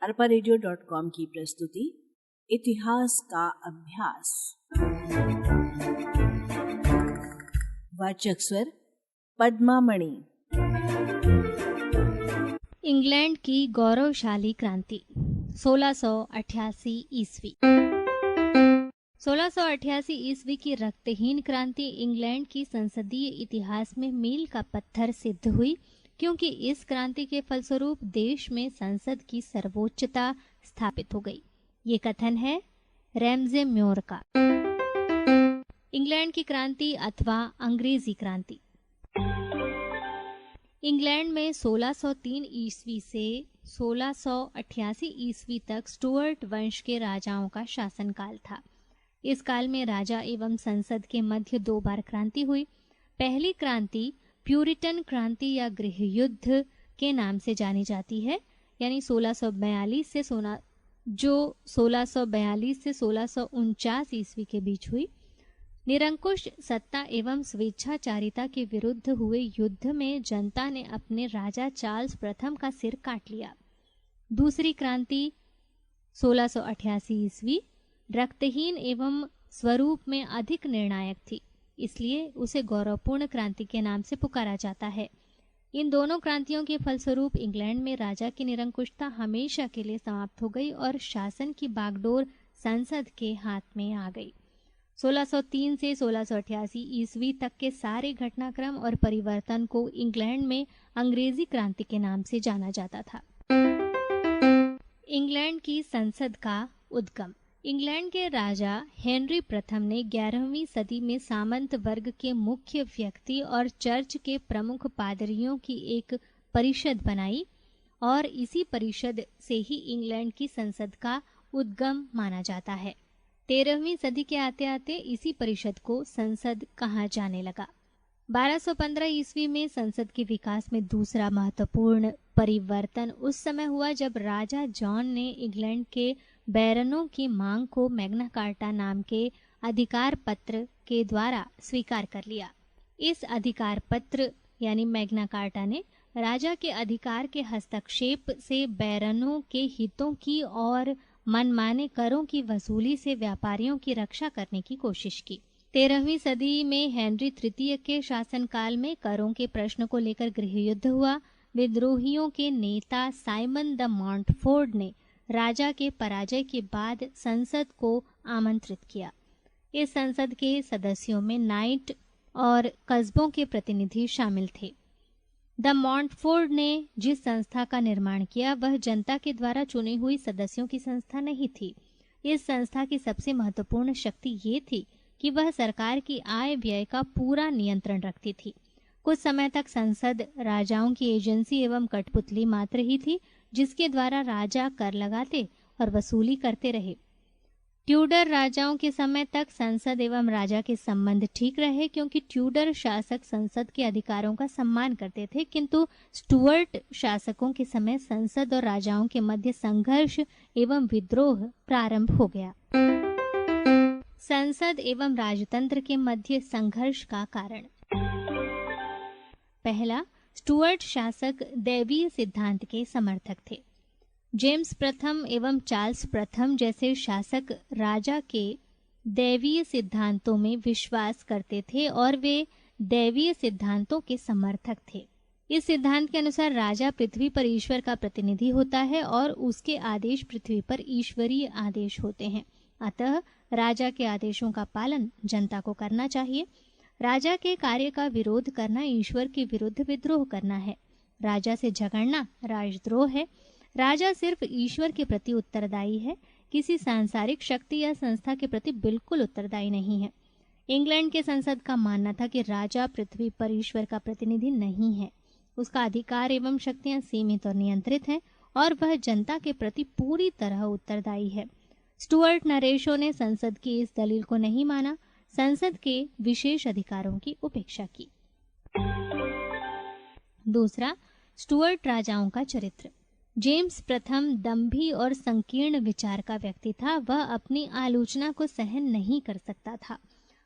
arparadio.com की प्रस्तुति इतिहास का अभ्यास। वाचक स्वर पद्मा मणि। इंग्लैंड की गौरवशाली क्रांति 1688 ईस्वी। 1688 ईस्वी की रक्तहीन क्रांति इंग्लैंड की संसदीय इतिहास में मील का पत्थर सिद्ध हुई, क्योंकि इस क्रांति के फलस्वरूप देश में संसद की सर्वोच्चता स्थापित हो गई। ये कथन है रैमजे म्योर का। इंग्लैंड की क्रांति अथवा अंग्रेजी क्रांति। इंग्लैंड में 1603 ईस्वी से 1688 ईस्वी तक स्टुअर्ट वंश के राजाओं का शासनकाल था। इस काल में राजा एवं संसद के मध्य 2 बार क्रांति हुई। पहली क्रांति प्यूरिटन क्रांति या गृह युद्ध के नाम से जानी जाती है, यानी 1642 से 1649 ईस्वी के बीच हुई। निरंकुश सत्ता एवं स्वेच्छाचारिता के विरुद्ध हुए युद्ध में जनता ने अपने राजा चार्ल्स प्रथम का सिर काट लिया। दूसरी क्रांति 1688 ईस्वी रक्तहीन एवं स्वरूप में अधिक निर्णायक थी, इसलिए उसे गौरवपूर्ण क्रांति के नाम से पुकारा जाता है। इन दोनों क्रांतियों के फलस्वरूप इंग्लैंड में राजा की निरंकुशता हमेशा के लिए समाप्त हो गई और शासन की बागडोर संसद के हाथ में आ गई। 1603 से 1688 ईस्वी तक के सारे घटनाक्रम और परिवर्तन को इंग्लैंड में अंग्रेजी क्रांति के नाम से जाना जाता था। इंग्लैंड की संसद का उद्गम। इंग्लैंड के राजा हेनरी प्रथम ने 11वीं सदी में सामंत वर्ग के मुख्य व्यक्ति और चर्च के प्रमुख पादरियों की एक परिषद बनाई और इसी परिषद से ही इंग्लैंड की संसद का उद्गम माना जाता है। 13वीं सदी के आते आते इसी परिषद को संसद कहा जाने लगा। 1215 ईस्वी में संसद के विकास में दूसरा महत्वपूर्ण परिवर्तन उस समय हुआ जब राजा जॉन ने इंग्लैंड के बैरनों की मांग को मैग्ना कार्टा नाम के अधिकार पत्र के द्वारा स्वीकार कर लिया। इस अधिकार पत्र यानी मैग्ना कार्टा ने राजा के अधिकार के हस्तक्षेप से बैरनों के हितों की और मनमाने करों की वसूली से व्यापारियों की रक्षा करने की कोशिश की। 13वीं सदी में हेनरी तृतीय के शासनकाल में करों के प्रश्न को लेकर गृह युद्ध हुआ। विद्रोहियों के नेता साइमन द मॉन्टफोर्ड ने राजा के पराजय के बाद संसद को आमंत्रित किया। इस संसद के सदस्यों में नाइट और कस्बों के प्रतिनिधि शामिल थे। द मॉन्टफोर्ड ने जिस संस्था का निर्माण किया वह जनता के द्वारा चुनी हुई सदस्यों की संस्था नहीं थी। इस संस्था की सबसे महत्वपूर्ण शक्ति ये थी कि वह सरकार की आय व्यय का पूरा नियंत्रण रखती थी। कुछ समय तक संसद राजाओं की एजेंसी एवं कठपुतली मात्र ही थी, जिसके द्वारा राजा कर लगाते और वसूली करते रहे। ट्यूडर राजाओं के समय तक संसद एवं राजा के संबंध ठीक रहे, क्योंकि ट्यूडर शासक संसद के अधिकारों का सम्मान करते थे, किंतु स्टुअर्ट शासकों के समय संसद और राजाओं के मध्य संघर्ष एवं विद्रोह प्रारंभ हो गया। संसद एवं राजतंत्र के मध्य संघर्ष का कारण। पहला, स्टुअर्ट शासक दैवीय सिद्धांत के समर्थक थे। जेम्स प्रथम एवं चार्ल्स प्रथम जैसे शासक राजा के दैवीय सिद्धांतों में विश्वास करते थे और वे दैवीय सिद्धांतों के समर्थक थे। इस सिद्धांत के अनुसार राजा पृथ्वी पर ईश्वर का प्रतिनिधि होता है और उसके आदेश पृथ्वी पर ईश्वरीय आदेश होते हैं। अतः राजा के आदेशों का पालन जनता को करना चाहिए। राजा के कार्य का विरोध करना ईश्वर के विरुद्ध विद्रोह करना है। राजा से झगड़ना राजद्रोह है। राजा सिर्फ ईश्वर के प्रति उत्तरदायी है, किसी सांसारिक शक्ति या संस्था के प्रति बिल्कुल उत्तरदायी नहीं है। इंग्लैंड के संसद का मानना था कि राजा पृथ्वी पर ईश्वर का प्रतिनिधि नहीं है। उसका अधिकार एवं शक्तियां सीमित और नियंत्रित हैं और वह जनता के प्रति पूरी तरह उत्तरदायी है। स्टुअर्ट नरेशों ने संसद की इस दलील को नहीं माना, संसद के विशेष अधिकारों की उपेक्षा की। दूसरा, स्टुअर्ट राजाओं का चरित्र। जेम्स प्रथम दंभी और संकीर्ण विचार का व्यक्ति था। वह अपनी आलोचना को सहन नहीं कर सकता था।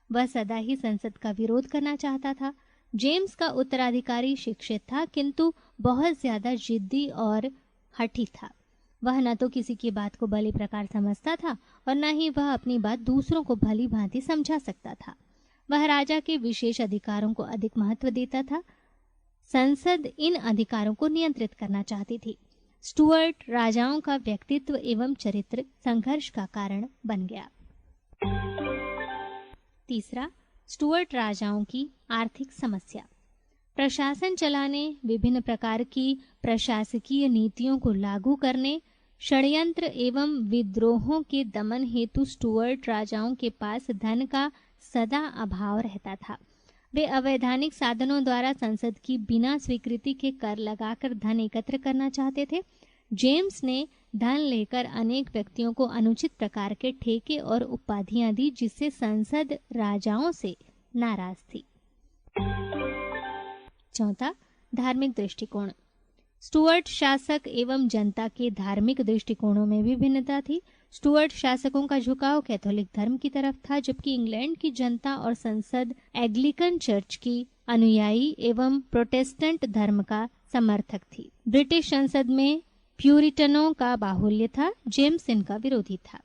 वह सदा ही संसद का विरोध करना चाहता था। जेम्स का उत्तराधिकारी शिक्षित था, किंतु बहुत ज्यादा जिद्दी और हठी था। वह न तो किसी की बात को भली प्रकार समझता था और न ही वह अपनी बात दूसरों को भली भांति समझा सकता था। वह राजा के विशेष अधिकारों को अधिक महत्व देता था। संसद इन अधिकारों को नियंत्रित करना चाहती थी। स्टुअर्ट राजाओं का व्यक्तित्व एवं चरित्र संघर्ष का कारण बन गया। तीसरा, स्टुअर्ट राजाओं की आर्थिक समस्या। प्रशासन चलाने, विभिन्न प्रकार की प्रशासकीय नीतियों को लागू करने, षड्यंत्र एवं विद्रोहों के दमन हेतु स्टुअर्ट राजाओं के पास धन का सदा अभाव रहता था। वे अवैधानिक साधनों द्वारा संसद की बिना स्वीकृति के कर लगाकर धन एकत्र करना चाहते थे। जेम्स ने धन लेकर अनेक व्यक्तियों को अनुचित प्रकार के ठेके और उपाधियां दी, जिससे संसद राजाओं से नाराज थी। चौथा, धार्मिक दृष्टिकोण। स्टुअर्ट शासक एवं जनता के धार्मिक दृष्टिकोणों में भी भिन्नता थी। स्टुअर्ट शासकों का झुकाव कैथोलिक धर्म की तरफ था, जबकि इंग्लैंड की जनता और संसद एंग्लिकन चर्च की अनुयायी एवं प्रोटेस्टेंट धर्म का समर्थक थी। ब्रिटिश संसद में प्यूरिटनों का बाहुल्य था। जेम्स इनका विरोधी था।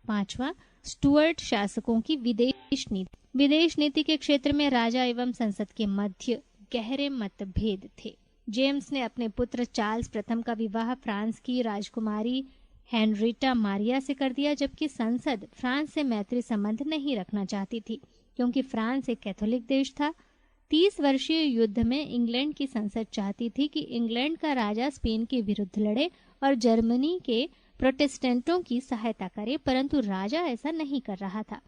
पांचवा, स्टुअर्ट शासकों की विदेश नीति। विदेश नीति के क्षेत्र में राजा एवं संसद के मध्य गहरे मतभेद थे। जेम्स ने अपने पुत्र चार्ल्स प्रथम का विवाह फ्रांस की राजकुमारी हेनरिटा मारिया से कर दिया, जबकि संसद फ्रांस से मैत्री संबंध नहीं रखना चाहती थी, क्योंकि फ्रांस एक कैथोलिक देश था। 30 वर्षीय युद्ध में इंग्लैंड की संसद चाहती थी कि इंग्लैंड का राजा स्पेन के विरुद्ध लड़े और जर्मनी के प्रोटेस्टेंटों की सहायता करे, परंतु राजा ऐसा नहीं कर रहा था।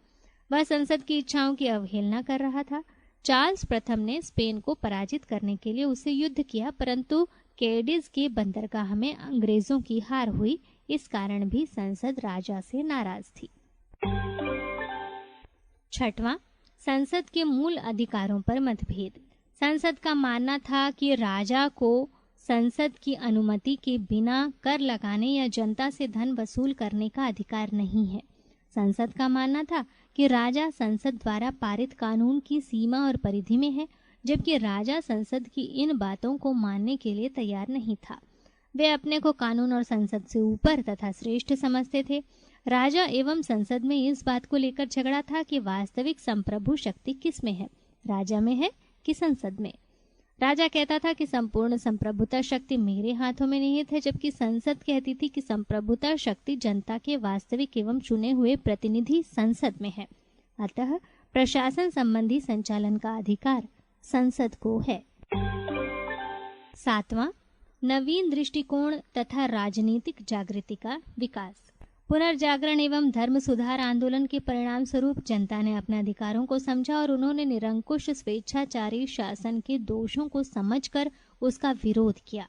वह संसद की इच्छाओं की अवहेलना कर रहा था। चार्ल्स प्रथम ने स्पेन को पराजित करने के लिए उससे युद्ध किया, परंतु कैडिज के बंदरगाह में अंग्रेजों की हार हुई। इस कारण भी संसद राजा से नाराज थी। छठवां, संसद के मूल अधिकारों पर मतभेद। संसद का मानना था कि राजा को संसद की अनुमति के बिना कर लगाने या जनता से धन वसूल करने का अधिकार नहीं है। संसद का मानना था कि राजा संसद द्वारा पारित कानून की सीमा और परिधि में है, जबकि राजा संसद की इन बातों को मानने के लिए तैयार नहीं था। वे अपने को कानून और संसद से ऊपर तथा श्रेष्ठ समझते थे। राजा एवं संसद में इस बात को लेकर झगड़ा था कि वास्तविक संप्रभु शक्ति किस में है, राजा में है कि संसद में। राजा कहता था कि संपूर्ण संप्रभुता शक्ति मेरे हाथों में निहित है, जबकि संसद कहती थी कि संप्रभुता शक्ति जनता के वास्तविक एवं चुने हुए प्रतिनिधि संसद में है। अतः प्रशासन संबंधी संचालन का अधिकार संसद को है। सातवां, नवीन दृष्टिकोण तथा राजनीतिक जागृति का विकास। पुनर्जागरण एवं धर्म सुधार आंदोलन के परिणाम स्वरूप जनता ने अपने अधिकारों को समझा और उन्होंने निरंकुश स्वेच्छाचारी शासन के दोषों को समझकर उसका विरोध किया।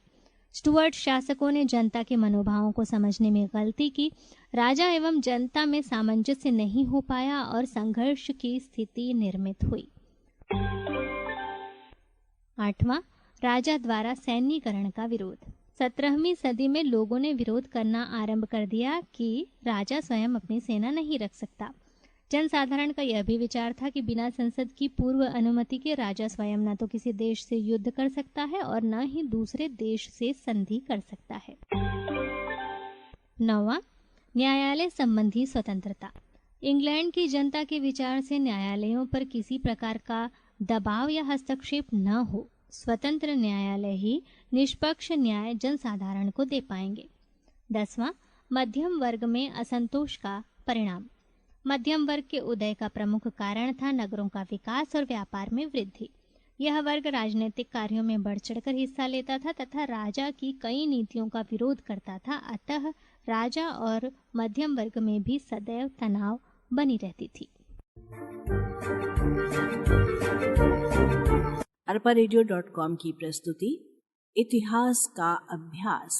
स्टुअर्ट शासकों ने जनता के मनोभावों को समझने में गलती की। राजा एवं जनता में सामंजस्य नहीं हो पाया और संघर्ष की स्थिति निर्मित हुई। आठवां, राजा द्वारा सैन्यीकरण का विरोध। 17वीं सदी में लोगों ने विरोध करना आरंभ कर दिया कि राजा स्वयं अपनी सेना नहीं रख सकता। जनसाधारण का यह भी विचार था कि बिना संसद की पूर्व अनुमति के राजा स्वयं न तो किसी देश से युद्ध कर सकता है और न ही दूसरे देश से संधि कर सकता है। 9वां, न्यायालय संबंधी स्वतंत्रता। इंग्लैंड की जनता के विचार से न्यायालयों पर किसी प्रकार का दबाव या हस्तक्षेप न हो। स्वतंत्र न्यायालय ही निष्पक्ष न्याय जनसाधारण को दे पाएंगे। 10वां, मध्यम वर्ग में असंतोष का परिणाम। मध्यम वर्ग के उदय का प्रमुख कारण था नगरों का विकास और व्यापार में वृद्धि। यह वर्ग राजनीतिक कार्यों में बढ़ चढ़कर हिस्सा लेता था तथा राजा की कई नीतियों का विरोध करता था। अतः राजा और मध्यम वर्ग में भी सदैव तनाव बनी रहती थी। arparadio.com की प्रस्तुति इतिहास का अभ्यास।